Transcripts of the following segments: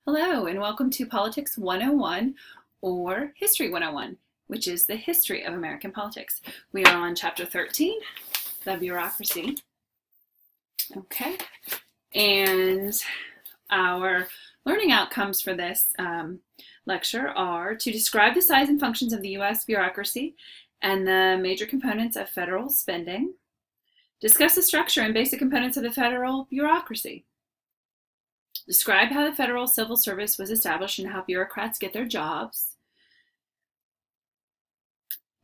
Hello, and welcome to Politics 101 or History 101, which is the history of American politics. We are on Chapter 13, the Bureaucracy. Okay, and our learning outcomes for this lecture are to describe the size and functions of the U.S. bureaucracy and the major components of federal spending, discuss the structure and basic components of the federal bureaucracy, describe how the federal civil service was established and how bureaucrats get their jobs.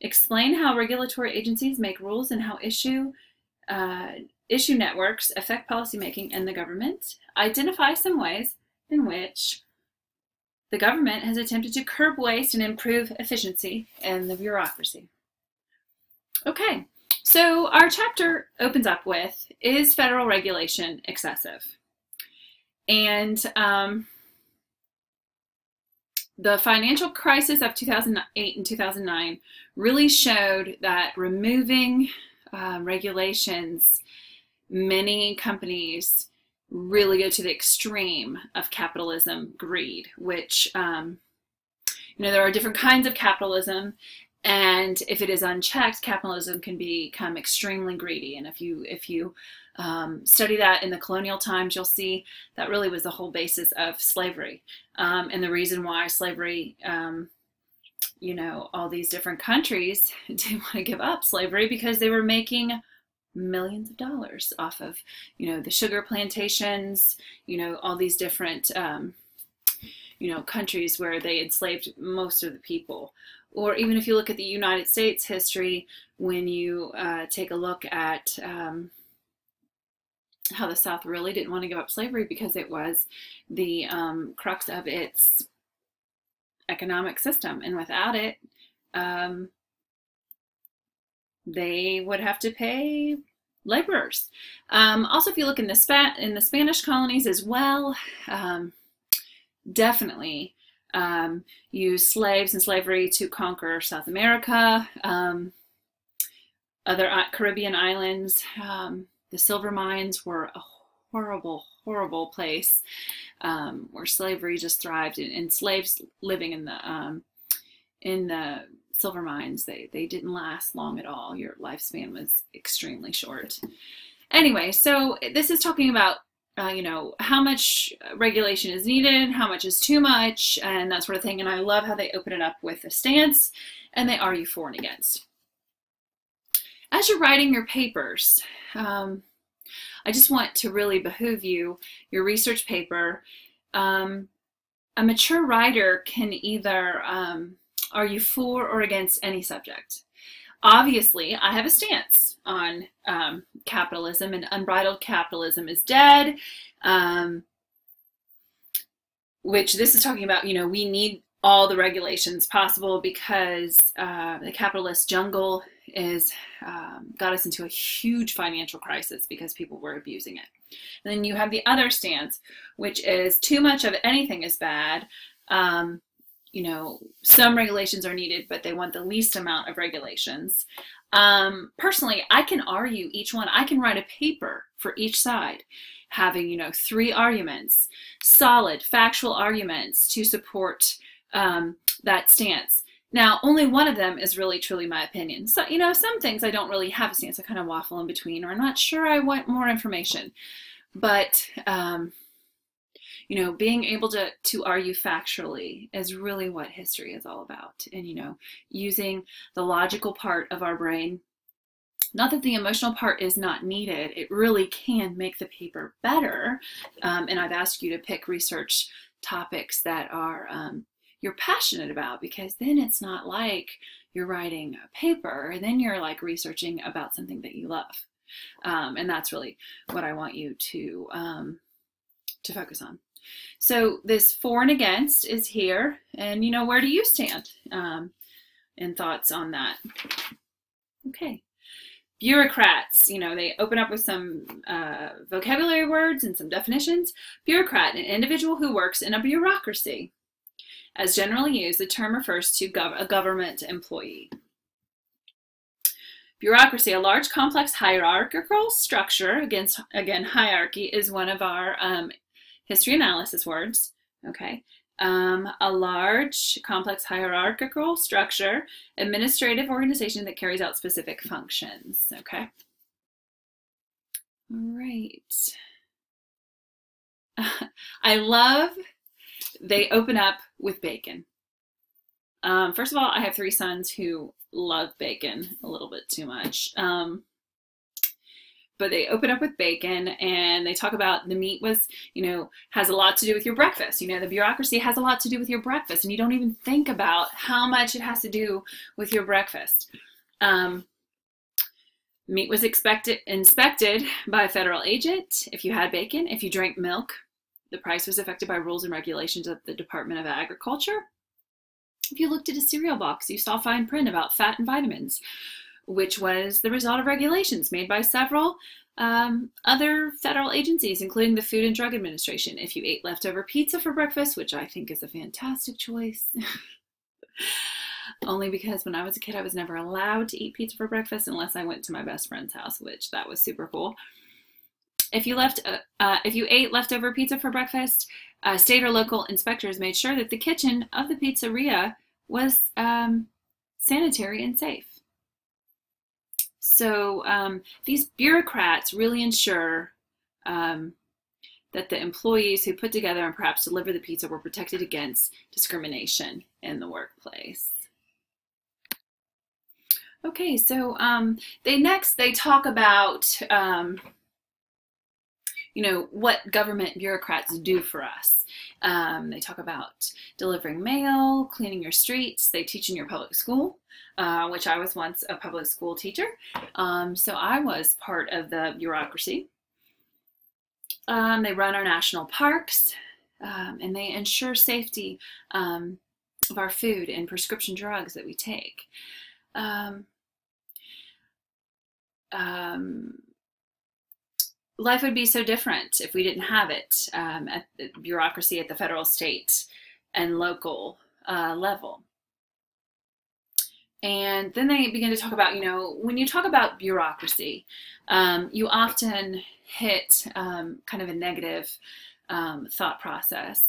Explain how regulatory agencies make rules and how issue networks affect policymaking in the government. Identify some ways in which the government has attempted to curb waste and improve efficiency in the bureaucracy. Okay, so our chapter opens up with, is federal regulation excessive? And the financial crisis of 2008 and 2009 really showed that removing regulations, many companies really go to the extreme of capitalism greed, which, there are different kinds of capitalism, and if it is unchecked, capitalism can become extremely greedy. And if you study that in the colonial times, you'll see that really was the whole basis of slavery. And the reason why slavery, all these different countries didn't want to give up slavery because they were making millions of dollars off of, the sugar plantations, all these different, countries where they enslaved most of the people. Or even if you look at the United States history, when you take a look at how the South really didn't want to give up slavery because it was the crux of its economic system, and without it, they would have to pay laborers. Also, if you look in the Spanish colonies as well, definitely used slaves and slavery to conquer South America, other Caribbean islands. The silver mines were a horrible, horrible place where slavery just thrived, and slaves living in the silver mines, they didn't last long at all. Your lifespan was extremely short. Anyway, so this is talking about how much regulation is needed, how much is too much, and that sort of thing. And I love how they open it up with a stance, and they argue for and against. As you're writing your papers, I just want to really behoove you, your research paper. A mature writer can either argue for or against any subject. Obviously, I have a stance on capitalism, and unbridled capitalism is dead, which this is talking about, we need all the regulations possible because the capitalist jungle is got us into a huge financial crisis because people were abusing it. And then you have the other stance, which is too much of anything is bad. Some regulations are needed, but they want the least amount of regulations. Personally, I can argue each one. I can write a paper for each side, having, 3 arguments, solid, factual arguments to support that stance. Now, only one of them is really, truly my opinion. So, some things I don't really have a stance. I kind of waffle in between, or I'm not sure, I want more information. But, being able to argue factually is really what history is all about. And, using the logical part of our brain, not that the emotional part is not needed, it really can make the paper better. And I've asked you to pick research topics that are you're passionate about, because then it's not like you're writing a paper and then you're like researching about something that you love. And that's really what I want you to focus on. So this for and against is here, and where do you stand? And thoughts on that. Okay. Bureaucrats, they open up with some vocabulary words and some definitions. Bureaucrat, an individual who works in a bureaucracy. As generally used, the term refers to a government employee. Bureaucracy, a large, complex hierarchical structure. Again, hierarchy is one of our history analysis words. Okay. A large, complex hierarchical structure, administrative organization that carries out specific functions. Okay. All right. I love, they open up with bacon. First of all, I have 3 sons who love bacon a little bit too much. But they open up with bacon, and they talk about the meat was, has a lot to do with your breakfast. The bureaucracy has a lot to do with your breakfast, and you don't even think about how much it has to do with your breakfast. Meat was inspected by a federal agent if you had bacon. If you drank milk, the price was affected by rules and regulations of the Department of Agriculture. If you looked at a cereal box, you saw fine print about fat and vitamins, which was the result of regulations made by several other federal agencies, including the Food and Drug Administration. If you ate leftover pizza for breakfast, which I think is a fantastic choice, only because when I was a kid, I was never allowed to eat pizza for breakfast unless I went to my best friend's house, which that was super cool. If you ate leftover pizza for breakfast, state or local inspectors made sure that the kitchen of the pizzeria was sanitary and safe. So these bureaucrats really ensure that the employees who put together and perhaps deliver the pizza were protected against discrimination in the workplace. Okay, so they talk about what government bureaucrats do for us. They talk about delivering mail, cleaning your streets. They teach in your public school, which I was once a public school teacher. So I was part of the bureaucracy. They run our national parks, and they ensure safety of our food and prescription drugs that we take. Life would be so different if we didn't have it at the bureaucracy at the federal, state, and local level. And then they begin to talk about, when you talk about bureaucracy, you often hit kind of a negative thought process.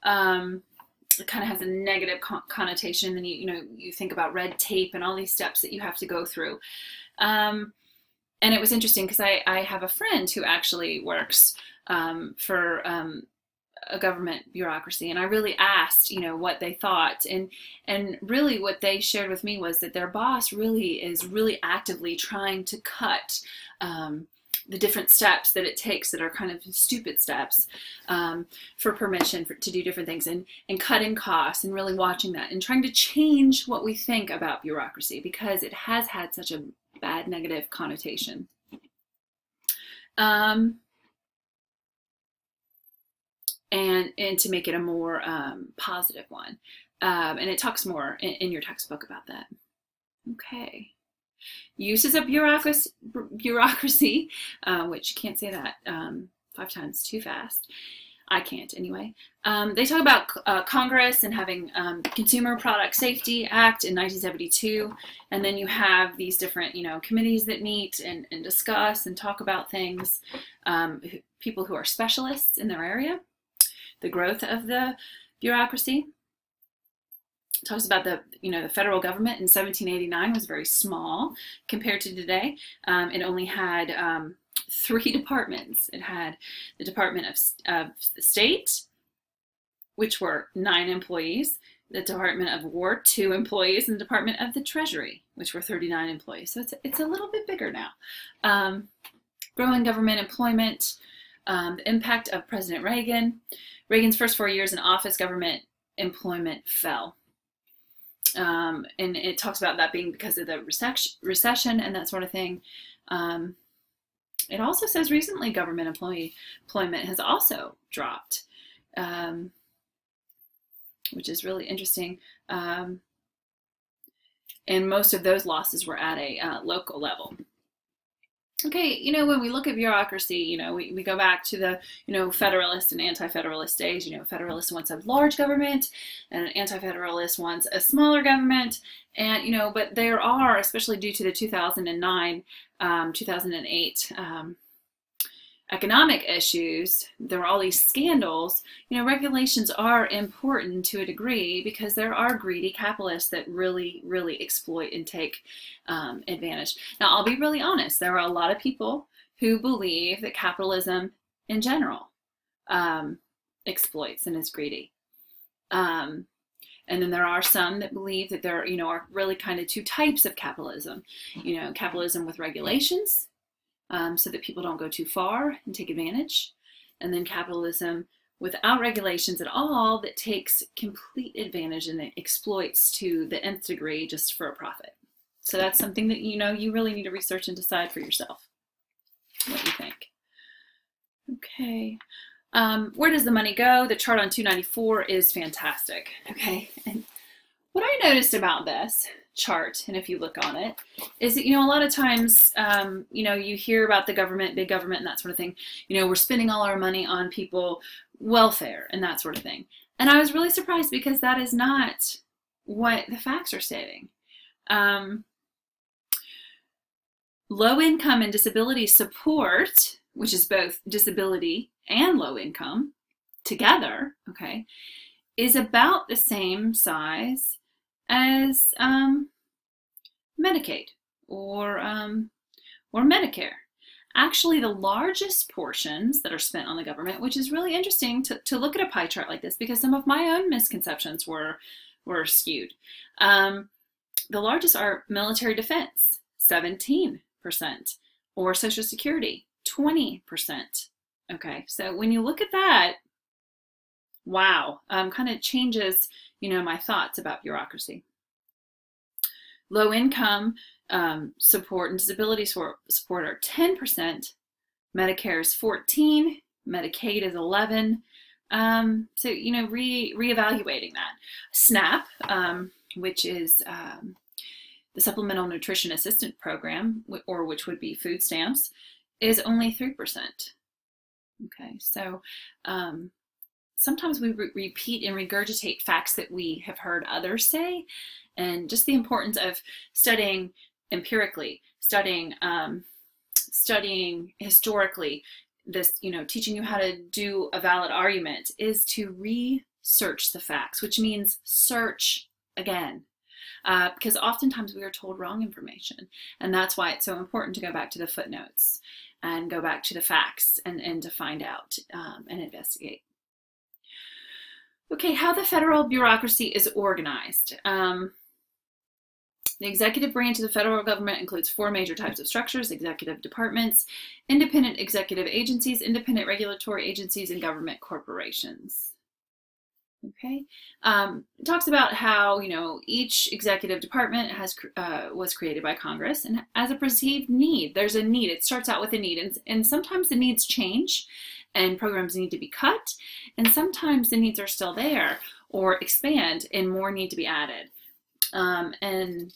It kind of has a negative connotation. Then you think about red tape and all these steps that you have to go through. And it was interesting because I have a friend who actually works for a government bureaucracy, and I really asked, what they thought, and really what they shared with me was that their boss really is actively trying to cut the different steps that it takes that are kind of stupid steps for permission to do different things, and cutting costs, and really watching that and trying to change what we think about bureaucracy because it has had such a bad negative connotation. And to make it a more positive one. And it talks more in your textbook about that. Okay. Uses of bureaucracy, which you can't say that 5 times too fast. I can't anyway. They talk about Congress and having Consumer Product Safety Act in 1972, and then you have these different, committees that meet and discuss and talk about things. People who are specialists in their area. The growth of the bureaucracy. It talks about the federal government in 1789 was very small compared to today. It only had 3 departments. It had the Department of State, which were 9 employees, the Department of War, 2 employees, and the Department of the Treasury, which were 39 employees. So it's a little bit bigger now. Growing government employment, the impact of President Reagan. Reagan's first 4 years in office, government employment fell. And it talks about that being because of the recession and that sort of thing. It also says recently government employment has also dropped, which is really interesting. And most of those losses were at a local level. Okay, when we look at bureaucracy, we go back to the, Federalist and Anti-Federalist days. Federalists wants a large government, and Anti-Federalist wants a smaller government. And, but there are, especially due to the 2009, 2008 economic issues, there were all these scandals, regulations are important to a degree because there are greedy capitalists that really, really exploit and take advantage. Now, I'll be really honest. There are a lot of people who believe that capitalism in general exploits and is greedy. And then there are some that believe that there, are really kind of two types of capitalism. Capitalism with regulations, so that people don't go too far and take advantage. And then capitalism without regulations at all that takes complete advantage and it exploits to the nth degree just for a profit. So that's something that, you really need to research and decide for yourself what you think. Okay. Where does the money go? The chart on 294 is fantastic. Okay. And what I noticed about this chart, and if you look on it, is that, a lot of times, you hear about the government, big government, and that sort of thing. We're spending all our money on people, welfare, and that sort of thing. And I was really surprised because that is not what the facts are stating. Low income and disability support, which is both disability and low income together, okay, is about the same size as Medicaid or Medicare. Actually, the largest portions that are spent on the government, which is really interesting to look at a pie chart like this because some of my own misconceptions were skewed. The largest are military defense, 17%, or Social Security, 20%. Okay, so when you look at that, wow, kind of changes, my thoughts about bureaucracy. Low income support and disability support are 10%. Medicare is 14%. Medicaid is 11%. So, reevaluating that. SNAP, which is the Supplemental Nutrition Assistance Program, or which would be food stamps, is only 3%. Okay, so sometimes we repeat and regurgitate facts that we have heard others say, and just the importance of studying empirically, studying historically, this, teaching you how to do a valid argument is to research the facts, which means search again. Because oftentimes we are told wrong information, and that's why it's so important to go back to the footnotes and go back to the facts and to find out and investigate. Okay, how the federal bureaucracy is organized. The executive branch of the federal government includes 4 major types of structures: executive departments, independent executive agencies, independent regulatory agencies, and government corporations. Okay, it talks about how, each executive department was created by Congress and as a perceived need. There's a need. It starts out with a need, and sometimes the needs change and programs need to be cut, and sometimes the needs are still there or expand and more need to be added. And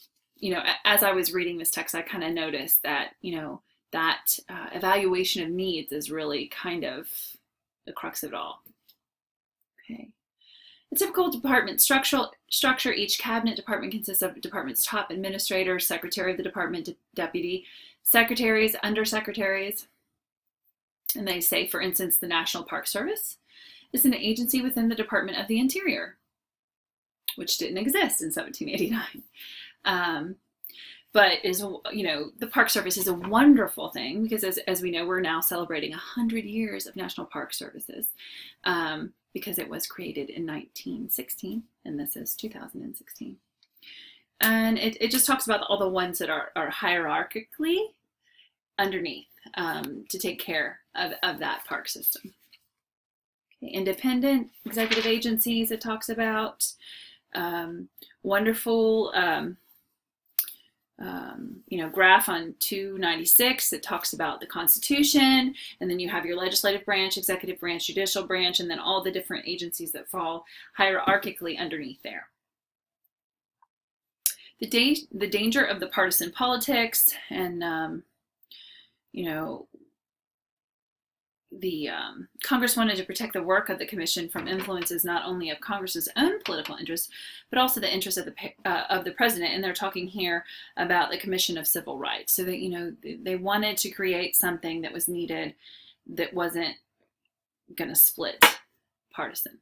as I was reading this text, I kind of noticed that, that evaluation of needs is really kind of the crux of it all. Okay. The typical department structure, each cabinet department consists of the department's top administrator, secretary of the department, deputy secretaries, undersecretaries. And they say, for instance, the National Park Service is an agency within the Department of the Interior, which didn't exist in 1789. But the Park Service is a wonderful thing because as we know, we're now celebrating 100 years of National Park Services. Because it was created in 1916, and this is 2016. And it just talks about all the ones that are hierarchically underneath to take care of that park system. Okay, independent executive agencies, it talks about wonderful graph on 296 that talks about the Constitution, and then you have your legislative branch, executive branch, judicial branch, and then all the different agencies that fall hierarchically underneath there. The danger of the partisan politics, and the Congress wanted to protect the work of the commission from influences not only of Congress's own political interests, but also the interests of the president. And they're talking here about the Commission of Civil Rights. So that they wanted to create something that was needed that wasn't going to split partisan.